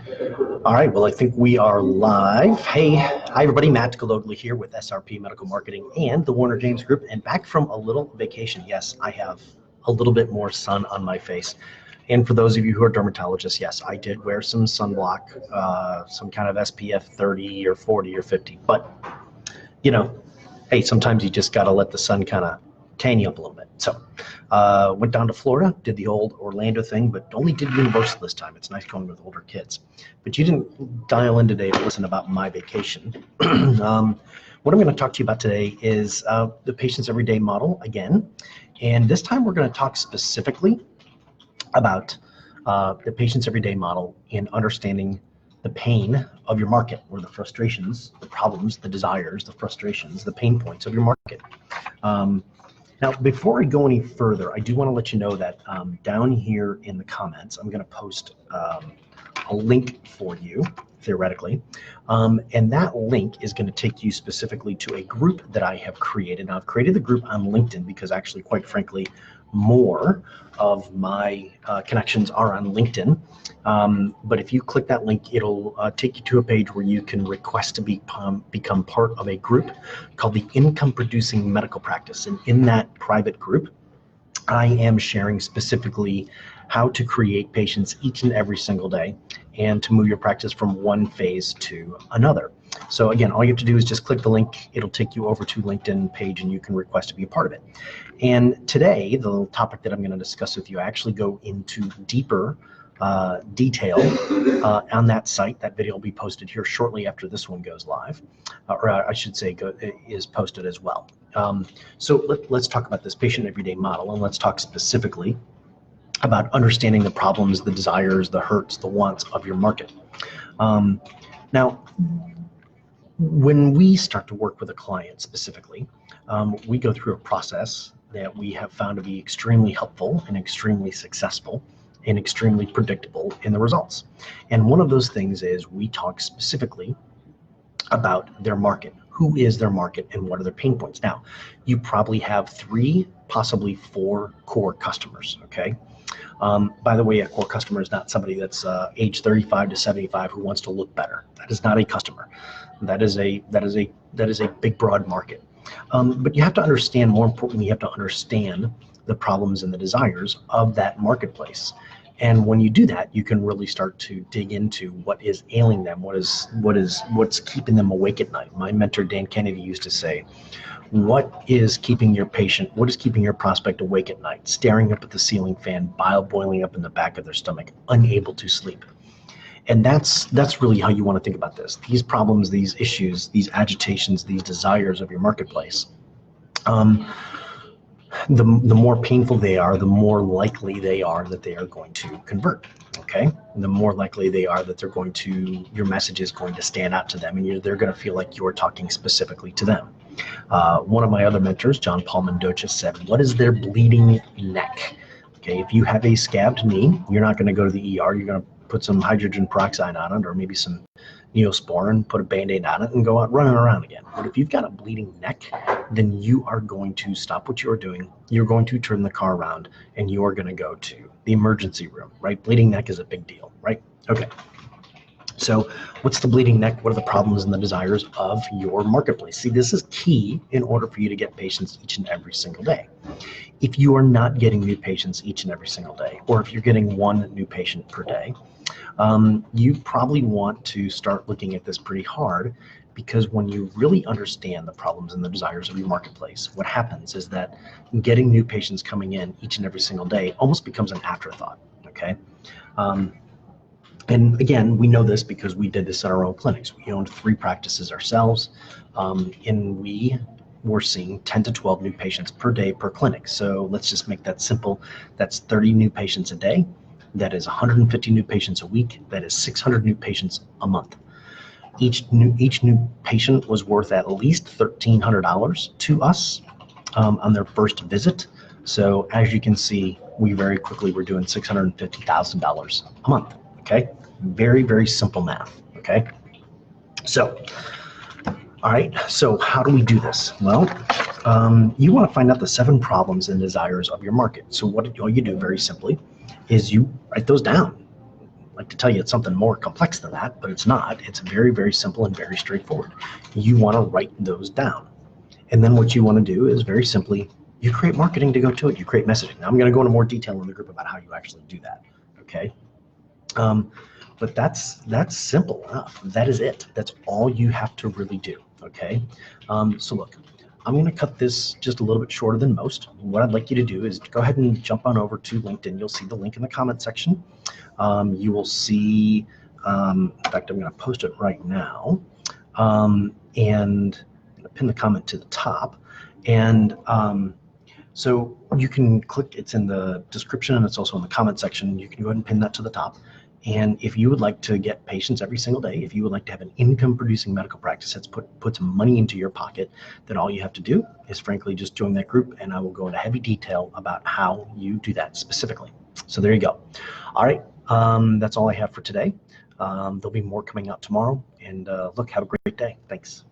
All right, well, I think we are live. Hey, hi everybody, Matt Galogly here with SRP Medical Marketing and the Warner James Group, and back from a little vacation. Yes, I have a little bit more sun on my face. And for those of you who are dermatologists, yes, I did wear some sunblock, some kind of SPF 30 or 40 or 50. But, you know, hey, sometimes you just got to let the sun kind of tan you up a little bit. So went down to Florida, did the old Orlando thing, but only did Universal this time. It's nice going with older kids. But you didn't dial in today to listen about my vacation. What I'm going to talk to you about today is the Patient's Everyday Model again. And this time we're going to talk specifically about the Patient's Everyday Model and understanding the pain of your market, or the frustrations, the problems, the desires, the frustrations, the pain points of your market. Now, before I go any further, I do want to let you know that down here in the comments, I'm going to post a link for you, theoretically, and that link is going to take you specifically to a group that I have created. Now, I've created the group on LinkedIn because actually, quite frankly, more of my connections are on LinkedIn. But if you click that link, it'll take you to a page where you can request to become part of a group called the Income Producing Medical Practice. And in that private group, I am sharing specifically how to create patients each and every single day and to move your practice from one phase to another. So again, all you have to do is just click the link. It'll take you over to LinkedIn page and you can request to be a part of it. And today, the topic that I'm going to discuss with you, I actually go into deeper detail on that site. That video will be posted here shortly after this one goes live, or I should say is posted as well. So let's talk about this Patient Everyday Model, and let's talk specifically about understanding the problems, the desires, the hurts, the wants of your market. Now, when we start to work with a client specifically, we go through a process that we have found to be extremely helpful and extremely successful and extremely predictable in the results. And one of those things is we talk specifically about their market. Who is their market and what are their pain points? Now, you probably have 3, possibly 4 core customers, okay? By the way, a core customer is not somebody that's age 35 to 75 who wants to look better. That is not a customer. That is a big, broad market. But you have to understand, more importantly, you have to understand the problems and the desires of that marketplace. And when you do that, you can really start to dig into what is ailing them, what's keeping them awake at night. My mentor, Dan Kennedy, used to say, what is keeping your prospect awake at night, staring up at the ceiling fan, bile boiling up in the back of their stomach, unable to sleep? And that's really how you want to think about this. These problems, these issues, these agitations, these desires of your marketplace. The more painful they are, the more likely they are that they are going to convert, okay? And the more likely they are that your message is going to stand out to them, and they're going to feel like you're talking specifically to them. One of my other mentors, John Paul Mendoza, said, what is their bleeding neck? Okay, if you have a scabbed knee, you're not going to go to the ER. You're going to put some hydrogen peroxide on it, or maybe some Neosporin, put a Band-Aid on it, and go out running around again. But if you've got a bleeding neck, then you are going to stop what you're doing. You're going to turn the car around, and you are going to go to the emergency room, right? Bleeding neck is a big deal, right? Okay. So what's the bleeding neck? What are the problems and the desires of your marketplace? See, this is key in order for you to get patients each and every single day. If you are not getting new patients each and every single day, or if you're getting 1 new patient per day, you probably want to start looking at this pretty hard, because when you really understand the problems and the desires of your marketplace, what happens is that getting new patients coming in each and every single day almost becomes an afterthought, okay? And again, we know this because we did this at our own clinics. We owned 3 practices ourselves, and we were seeing 10 to 12 new patients per day per clinic. So let's just make that simple. That's 30 new patients a day. That is 150 new patients a week. That is 600 new patients a month. Each new patient was worth at least $1,300 to us on their first visit. So as you can see, we very quickly were doing $650,000 a month. Okay, very, very simple math. Okay, so all right, so how do we do this? Well, you want to find out the 7 problems and desires of your market. So all you do very simply is you write those down. like to tell you it's something more complex than that, but it's not. It's very, very simple and very straightforward. You want to write those down. And then what you want to do is very simply, you create marketing to go to it. You create messaging. Now I'm going to go into more detail in the group about how you actually do that. Okay. But that's simple enough. That is it. That's all you have to really do. Okay. So look, I'm going to cut this just a little bit shorter than most. What I'd like you to do is go ahead and jump on over to LinkedIn. You'll see the link in the comment section. You will see, in fact, I'm going to post it right now. And I'm going to pin the comment to the top. And so you can click, it's in the description and it's also in the comment section. You can go ahead and pin that to the top. And if you would like to get patients every single day, if you would like to have an income producing medical practice that's puts money into your pocket, then all you have to do is frankly just join that group, and I will go into heavy detail about how you do that specifically. So there you go. All right, that's all I have for today. There'll be more coming out tomorrow, and look, have a great day. Thanks.